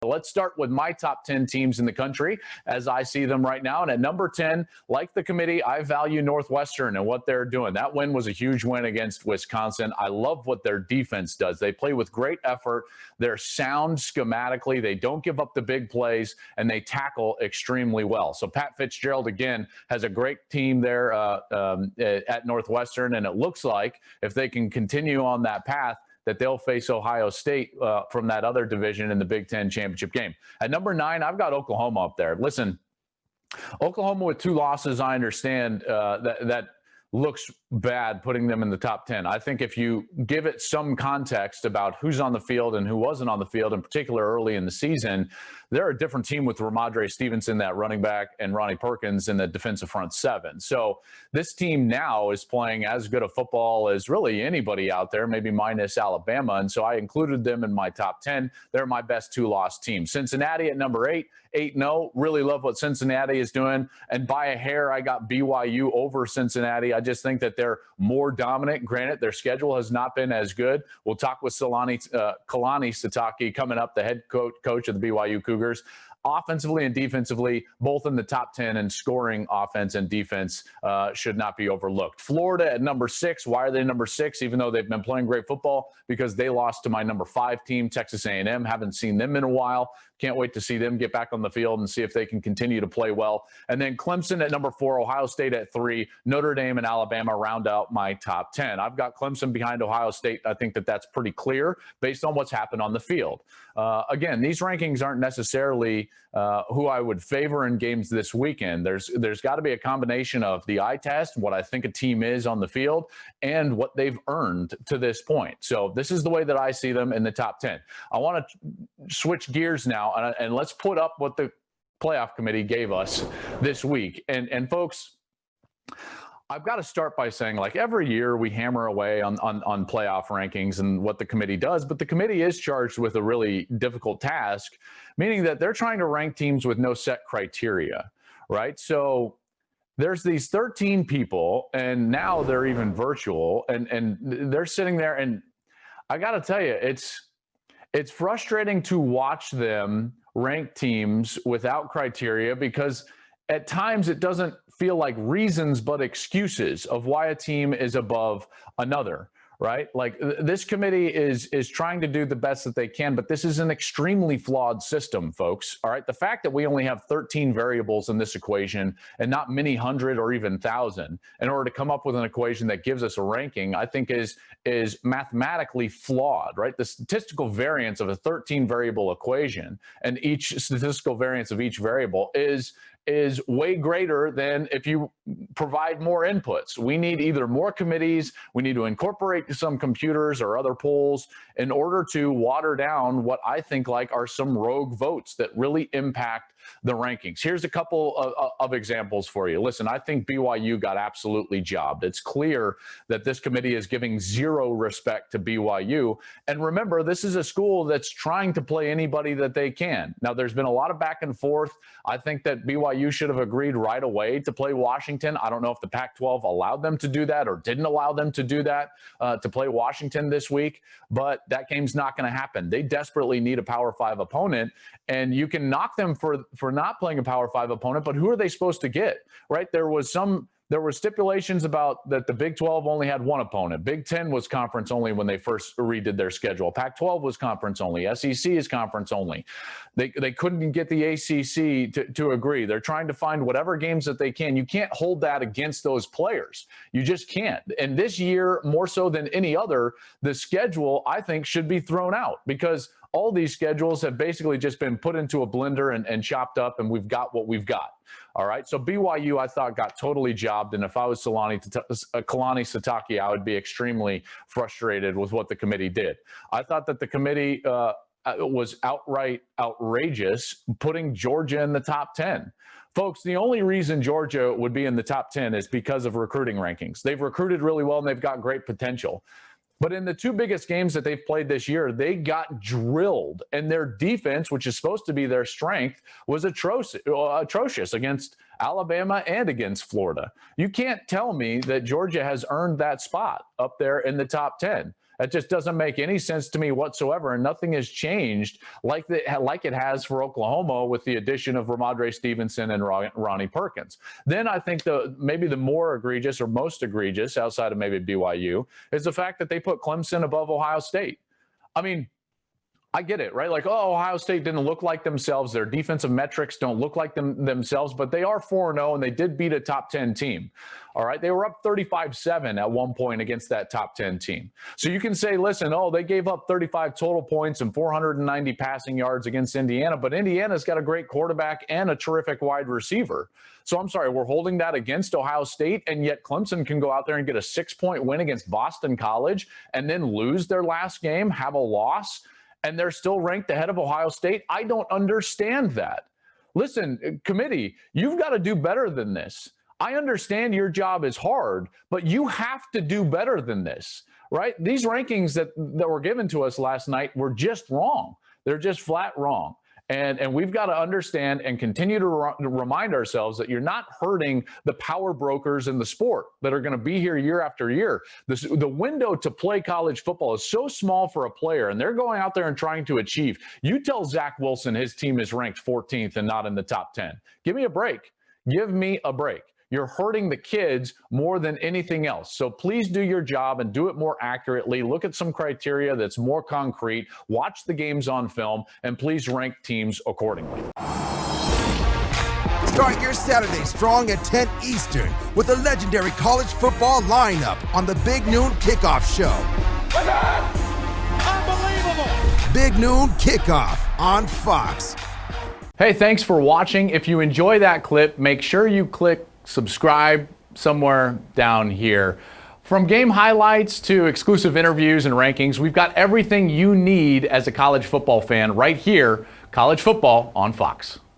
let's start with my top 10 teams in the country as I see them right now. And at number 10, like the committee, I value Northwestern and what they're doing. That win was a huge win against Wisconsin. I love what their defense does. They play with great effort. They're sound schematically. They don't give up the big plays, and they tackle extremely well. So Pat Fitzgerald, again, has a great team there at Northwestern, and it looks like if they can continue on that path, that they'll face Ohio State from that other division in the Big Ten championship game. At number 9, I've got Oklahoma up there. Listen, Oklahoma with 2 losses, I understand that looks bad putting them in the top 10. I think if you give it some context about who's on the field and who wasn't on the field, in particular early in the season, they're a different team with Ramondre Stevenson, that running back, and Ronnie Perkins in the defensive front 7. So this team now is playing as good a football as really anybody out there, maybe minus Alabama. And so I included them in my top 10. They're my best 2-loss team. Cincinnati at number 8, 8-0. Really love what Cincinnati is doing. And by a hair, I got BYU over Cincinnati. I just think that they're more dominant. Granted, their schedule has not been as good. We'll talk with Kalani Sitake coming up, the head coach of the BYU Cougars. Offensively and defensively, both in the top 10, and scoring offense and defense should not be overlooked. Florida at number 6. Why are they number 6, even though they've been playing great football? Because they lost to my number 5 team, Texas A&M. Haven't seen them in a while. Can't wait to see them get back on the field and see if they can continue to play well. And then Clemson at number 4, Ohio State at 3, Notre Dame and Alabama round out my top 10. I've got Clemson behind Ohio State. I think that that's pretty clear based on what's happened on the field. Again, these rankings aren't necessarily who I would favor in games this weekend. There's got to be a combination of the eye test, what I think a team is on the field, and what they've earned to this point. So this is the way that I see them in the top 10. I want to switch gears now, and let's put up what the playoff committee gave us this week. And folks, I've got to start by saying, like, every year we hammer away on playoff rankings and what the committee does, but the committee is charged with a really difficult task, meaning that they're trying to rank teams with no set criteria, right? So there's these 13 people, and now they're even virtual, and they're sitting there, and I got to tell you, it's frustrating to watch them rank teams without criteria, because at times it doesn't feel like reasons but excuses of why a team is above another, right? Like, this committee is trying to do the best that they can, but this is an extremely flawed system, folks. All right, the fact that we only have 13 variables in this equation and not many hundred or even thousand in order to come up with an equation that gives us a ranking, I think is mathematically flawed, right? The statistical variance of a 13 variable equation and each statistical variance of each variable is way greater than if you provide more inputs. We need either more committees, we need to incorporate some computers or other polls in order to water down what I think like are some rogue votes that really impact the rankings. Here's a couple of examples for you. Listen, I think BYU got absolutely jobbed. It's clear that this committee is giving zero respect to BYU. And remember, this is a school that's trying to play anybody that they can. Now, there's been a lot of back and forth. I think that BYU should have agreed right away to play Washington. I don't know if the Pac-12 allowed them to do that or didn't allow them to do that, to play Washington this week, but that game's not going to happen. They desperately need a Power 5 opponent, and you can knock them for not playing a Power 5 opponent, but who are they supposed to get, right? There were stipulations about that the Big 12 only had one opponent. Big 10 was conference only when they first redid their schedule. Pac-12 was conference only. SEC is conference only. They couldn't get the ACC to agree. They're trying to find whatever games that they can. You can't hold that against those players. You just can't. And this year, more so than any other, the schedule, I think, should be thrown out, because all these schedules have basically just been put into a blender and chopped up, and we've got what we've got. All right. So BYU, I thought, got totally jobbed. And if I was Kalani Sitake, I would be extremely frustrated with what the committee did. I thought that the committee was outright outrageous, putting Georgia in the top 10. Folks, the only reason Georgia would be in the top 10 is because of recruiting rankings. They've recruited really well, and they've got great potential. But in the two biggest games that they've played this year, they got drilled. And their defense, which is supposed to be their strength, was atrocious against Alabama and against Florida. You can't tell me that Georgia has earned that spot up there in the top 10. That just doesn't make any sense to me whatsoever, and nothing has changed like it has for Oklahoma with the addition of Ramondre Stevenson and Ronnie Perkins. Then I think maybe the more egregious or most egregious, outside of maybe BYU, is the fact that they put Clemson above Ohio State. I mean, I get it, right? Like, oh, Ohio State didn't look like themselves. Their defensive metrics don't look like themselves, but they are 4-0, and they did beat a top 10 team. All right, they were up 35-7 at one point against that top 10 team. So you can say, listen, oh, they gave up 35 total points and 490 passing yards against Indiana, but Indiana's got a great quarterback and a terrific wide receiver. So I'm sorry, we're holding that against Ohio State, and yet Clemson can go out there and get a 6-point win against Boston College and then lose their last game, have a loss, and they're still ranked ahead of Ohio State. I don't understand that. Listen, committee, you've got to do better than this. I understand your job is hard, but you have to do better than this, right? These rankings that were given to us last night were just wrong. They're just flat wrong. And we've got to understand and continue to remind ourselves that you're not hurting the power brokers in the sport that are going to be here year after year. The window to play college football is so small for a player, and they're going out there and trying to achieve. You tell Zach Wilson his team is ranked 14th and not in the top 10. Give me a break. Give me a break. You're hurting the kids more than anything else. So please do your job and do it more accurately. Look at some criteria that's more concrete. Watch the games on film, and please rank teams accordingly. Start your Saturday strong at 10 Eastern with the legendary college football lineup on the Big Noon Kickoff Show. Unbelievable! Big Noon Kickoff on Fox. Hey, thanks for watching. If you enjoy that clip, make sure you click subscribe somewhere down here. From game highlights to exclusive interviews and rankings, we've got everything you need as a college football fan right here. College Football on Fox.